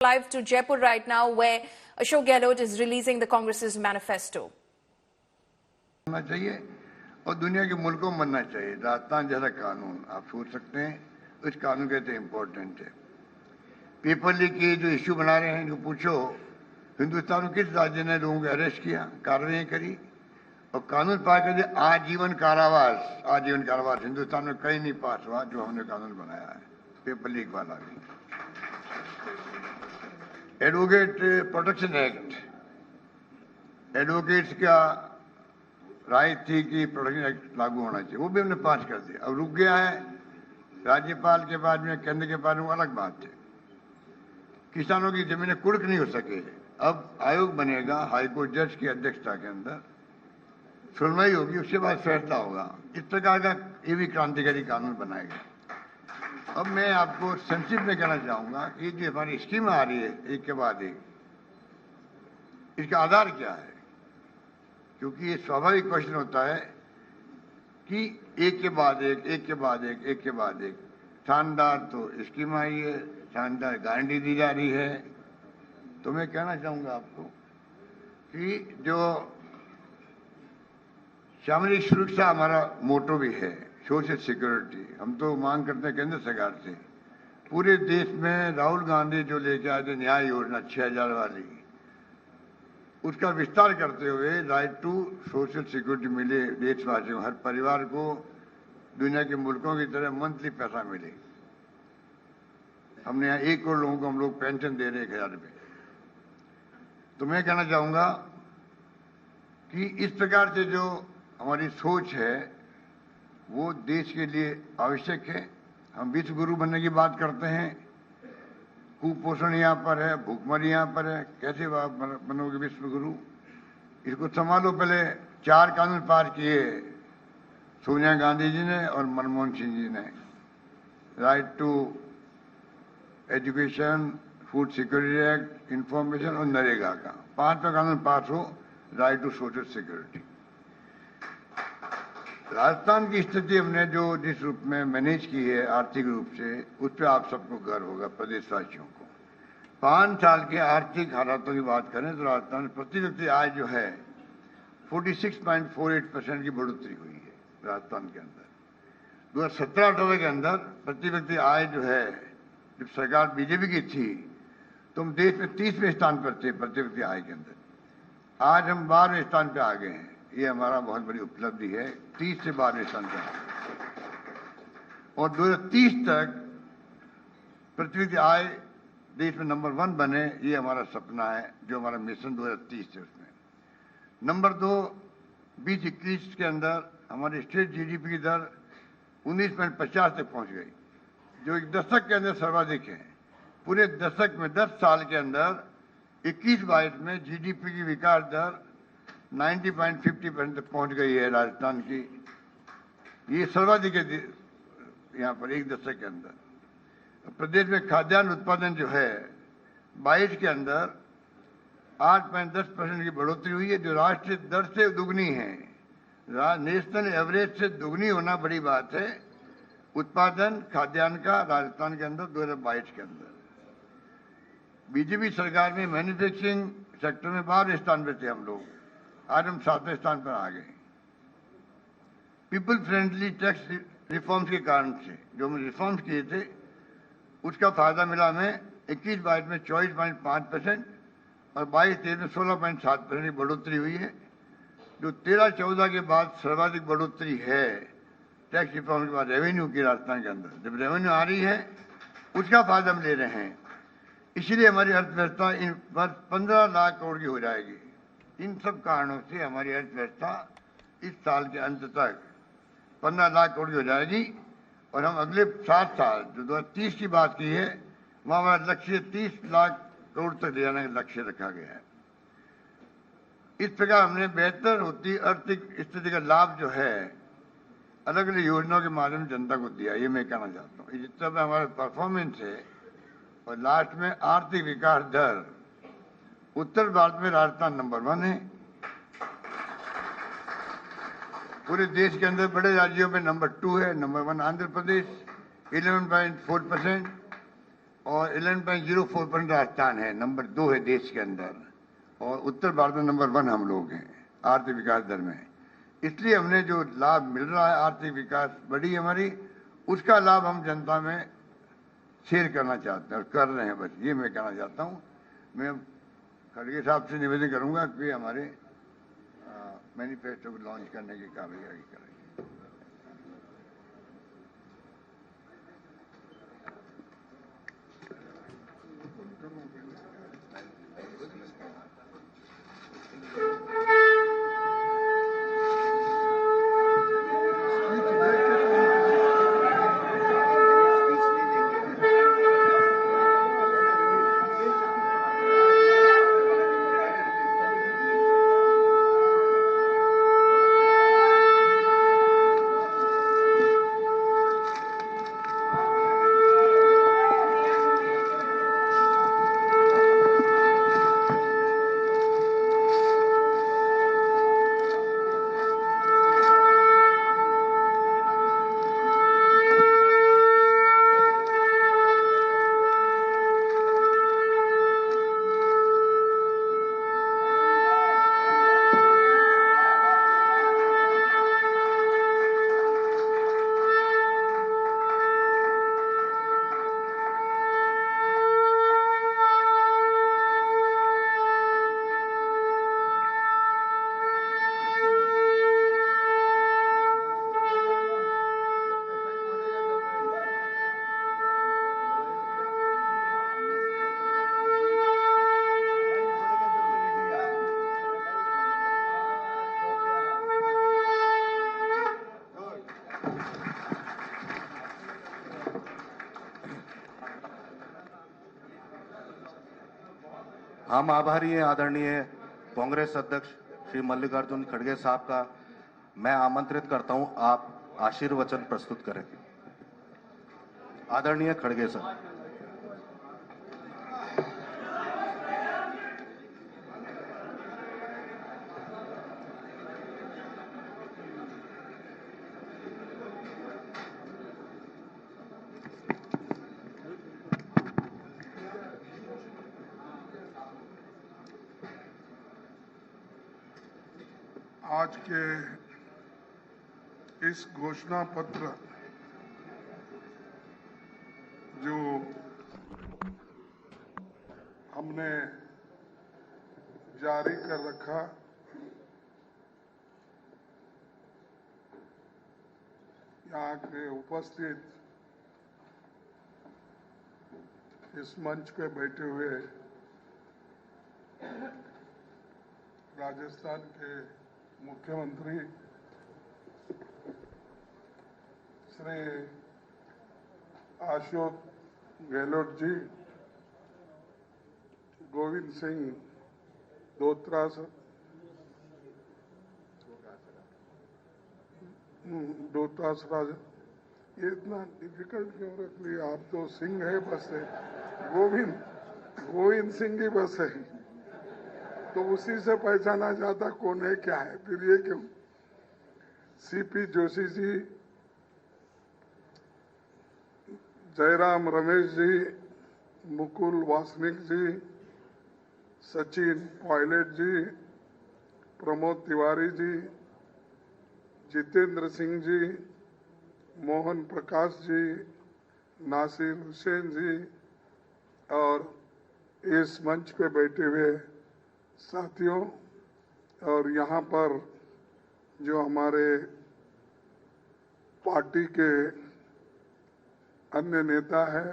Live to Jaipur right now, where Ashok Gehlot is releasing the Congress's manifesto. बनना चाहिए और दुनिया के मुल्कों में बनना चाहिए। राजस्थान जैसा कानून आप सोच सकते हैं, उस कानून कहते हैं इम्पोर्टेंट है। पेपर लीक के जो इश्यू बना रहे हैं, इनको पूछो हिंदुस्तान में किस राज्य ने लोगों को अरेस्ट किया, कार्रवाई करी और कानून पास कर दिया। आजीवन कारावास हिंदुस्तान में कहीं नहीं पास हुआ जो हमने कानून बनाया है, पेपर लीक वाला भी। एडवोकेट प्रोटेक्शन एक्ट, एडवोकेट्स का राय थी कि प्रोटेक्शन एक्ट लागू होना चाहिए, वो भी हमने पास कर दिया। अब रुक गया है राज्यपाल के बाद में, केंद्र के बाद में, वो अलग बात है। किसानों की जमीनें कुर्क नहीं हो सके। अब आयोग बनेगा हाईकोर्ट जज की अध्यक्षता के अंदर, सुनवाई होगी, उसके बाद फैसला होगा। इस प्रकार का ये भी क्रांतिकारी कानून बनाएगा। अब मैं आपको संक्षिप्त में कहना चाहूंगा कि जो हमारी स्कीम आ रही है एक के बाद एक, इसका आधार क्या है, क्योंकि ये स्वाभाविक क्वेश्चन होता है कि एक के बाद एक शानदार तो स्कीम आई है, शानदार गारंटी दी जा रही है। तो मैं कहना चाहूंगा आपको कि जो सामरिक सुरक्षा हमारा मोटो भी है, सोशल सिक्योरिटी, हम तो मांग करते हैं केंद्र सरकार से। पूरे देश में राहुल गांधी जो लेके आए थे न्याय योजना 6000 वाली, उसका विस्तार करते हुए राइट टू सोशल सिक्योरिटी मिले देशवासियों को, हर परिवार को दुनिया के मुल्कों की तरह मंथली पैसा मिले। हमने यहाँ 1 करोड़ लोगों को हम लोग पेंशन दे रहे हैं 1000 रुपये। तो मैं कहना चाहूंगा कि इस प्रकार से जो हमारी सोच है वो देश के लिए आवश्यक है। हम विश्व गुरु बनने की बात करते हैं, कुपोषण यहाँ पर है, भूखमरी यहाँ पर है, कैसे आप बनोगे विश्व गुरु? इसको संभालो। पहले 4 कानून पास किए सोनिया गांधी जी ने और मनमोहन सिंह जी ने, right to education, food security act, information और नरेगा का 5वां कानून पास हो, right to social security. Rajasthan की स्थिति हमने जो जिस रूप में मैनेज की है आर्थिक रूप से, उस पर आप सबको गर्व होगा, प्रदेशवासियों को। 5 साल के आर्थिक हालातों की बात करें तो राजस्थान में प्रति व्यक्ति आय जो है 46.48% की बढ़ोतरी हुई है राजस्थान के अंदर। 2017-18 के अंदर प्रति व्यक्ति आय जो है, जब सरकार बीजेपी की थी तो हम देश में 30वें स्थान पर थे प्रति व्यक्ति आय के अंदर। आज हम 12वें स्थान पे आ गए हैं। ये हमारा बहुत बड़ी उपलब्धि है, 30 से 12वें स्थान पर। और 2030 तक पृथ्वी की आय देश में नंबर 1 बने, ये हमारा सपना है, जो हमारा मिशन 2030 है उसमें। नंबर 2, 2021 के अंदर हमारी स्टेट जीडीपी की दर 19.50 तक पहुंच गई, जो एक दशक के अंदर सर्वाधिक है। पूरे दशक में 10 साल के अंदर 21-22 में जीडीपी की विकास दर 90.50% तक पहुंच गई है राजस्थान की। ये सर्वाधिक है यहाँ पर एक दशक के अंदर। प्रदेश में खाद्यान्न उत्पादन जो है 22 के अंदर 8.10% की बढ़ोतरी हुई है, जो राष्ट्रीय दर से दुगनी है। नेशनल एवरेज से दुगनी होना बड़ी बात है उत्पादन खाद्यान्न का राजस्थान के अंदर 2022 के अंदर। बीजेपी सरकार में मैन्युफैक्चरिंग सेक्टर में 12वें स्थान पर थे हम लोग, आज हम 7वें स्थान पर आ गए। पीपल फ्रेंडली टैक्स रिफॉर्म्स के कारण से जो हमने रिफॉर्म्स किए थे उसका फायदा मिला हमें। 21-22 में 24.5% और 22-23 में 16.7% की बढ़ोतरी हुई है, जो 13-14 के बाद सर्वाधिक बढ़ोतरी है टैक्स रिफॉर्म के बाद रेवेन्यू की राजस्थान के अंदर। जब रेवेन्यू आ रही है उसका फायदा हम ले रहे हैं, इसलिए हमारी अर्थव्यवस्था इन 15 लाख करोड़ की हो जाएगी। इन सब कारणों से हमारी अर्थव्यवस्था इस साल के अंत तक 15 लाख करोड़ की हो जाएगी और हम अगले 7 साल जो 2030 की बात की है वहाँ हमारा लक्ष्य 30 लाख करोड़ तक ले जाने का लक्ष्य रखा गया है। इस प्रकार हमने बेहतर होती आर्थिक स्थिति का लाभ जो है अलग अलग योजनाओं के माध्यम से जनता को दिया। ये मैं कहना चाहता हूँ। जितना भी हमारा परफॉर्मेंस है और लास्ट में आर्थिक विकास दर, उत्तर भारत में राजस्थान नंबर 1 है। पूरे देश के अंदर बड़े राज्यों में नंबर 2 है। नंबर 1 आंध्र प्रदेश 11.4% और 11.04% राजस्थान है, नंबर 2 है देश के अंदर, और उत्तर भारत में नंबर 1 हम लोग हैं आर्थिक विकास दर में। इसलिए हमने जो लाभ मिल रहा है, आर्थिक विकास बढ़ी हमारी, उसका लाभ हम जनता में शेयर करना चाहते हैं और कर रहे हैं। बस ये मैं कहना चाहता हूँ। मैं खड़गे साहब से निवेदन करूंगा कि हमारे मैनिफेस्टो को लॉन्च करने की कार्रवाई करें। हम आभारी हैं आदरणीय कांग्रेस अध्यक्ष श्री मल्लिकार्जुन खड़गे साहब का। मैं आमंत्रित करता हूं, आप आशीर्वचन प्रस्तुत करें। आदरणीय खड़गे साहब। आज के इस घोषणा पत्र जो हमने जारी कर रखा, यहाँ के उपस्थित इस मंच पे बैठे हुए राजस्थान के मुख्यमंत्री श्री अशोक गहलोत जी, गोविंद सिंह डोटासरा, ये इतना डिफिकल्ट क्यों रख लिया? आप तो सिंह है बस है, गोविंद सिंह ही बस है, तो उसी से पहचाना जाता कौन है क्या है, फिर ये क्यों? सीपी जोशी जी, जयराम रमेश जी, मुकुल वासनिक जी, सचिन पायलट जी, प्रमोद तिवारी जी, जितेंद्र सिंह जी, मोहन प्रकाश जी, नासिर हुसैन जी, और इस मंच पे बैठे हुए साथियों, और यहाँ पर जो हमारे पार्टी के अन्य नेता हैं,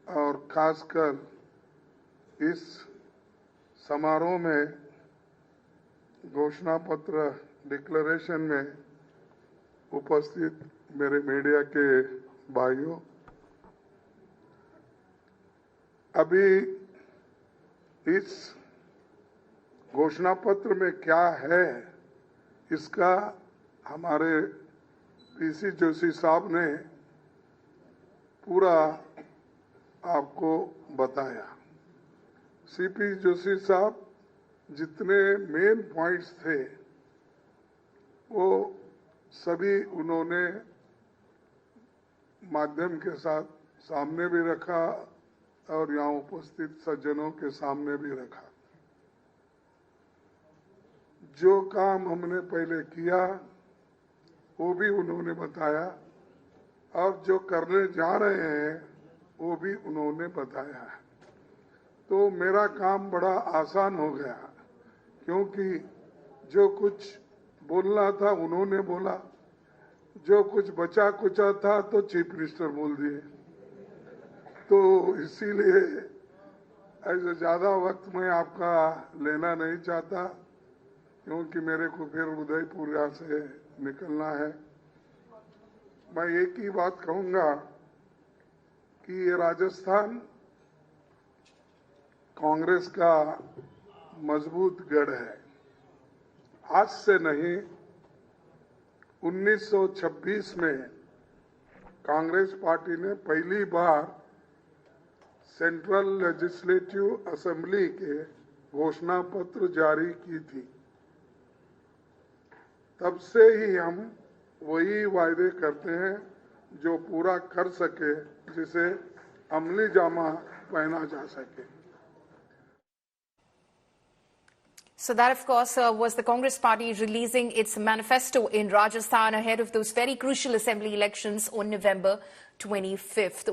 और खासकर इस समारोह में घोषणा पत्र डिक्लेरेशन में उपस्थित मेरे मीडिया के भाइयों, अभी इस घोषणा पत्र में क्या है, इसका हमारे पीसी जोशी साहब ने पूरा आपको बताया। सीपी जोशी साहब जितने मेन पॉइंट्स थे वो सभी उन्होंने माध्यम के साथ सामने भी रखा और यहाँ उपस्थित सज्जनों के सामने भी रखा। जो काम हमने पहले किया वो भी उन्होंने बताया और जो करने जा रहे हैं वो भी उन्होंने बताया। तो मेरा काम बड़ा आसान हो गया, क्योंकि जो कुछ बोलना था उन्होंने बोला, जो कुछ बचा कुचा था तो चीफ मिनिस्टर बोल दिए। तो इसीलिए ऐसे ज्यादा वक्त मैं आपका लेना नहीं चाहता, क्योंकि मेरे को फिर उदयपुर यहाँ से निकलना है। मैं एक ही बात कहूंगा कि ये राजस्थान कांग्रेस का मजबूत गढ़ है। आज से नहीं, 1926 में कांग्रेस पार्टी ने पहली बार सेंट्रल लेजिस्लेटिव असेंबली के घोषणा पत्र जारी की थी। तब से ही हम वही वायदे करते हैं जो पूरा कर सके, जिसे अमली जामा पहना जा सके। So that, of course, was the Congress party releasing its manifesto in Rajasthan ahead of those very crucial assembly elections on November 25th.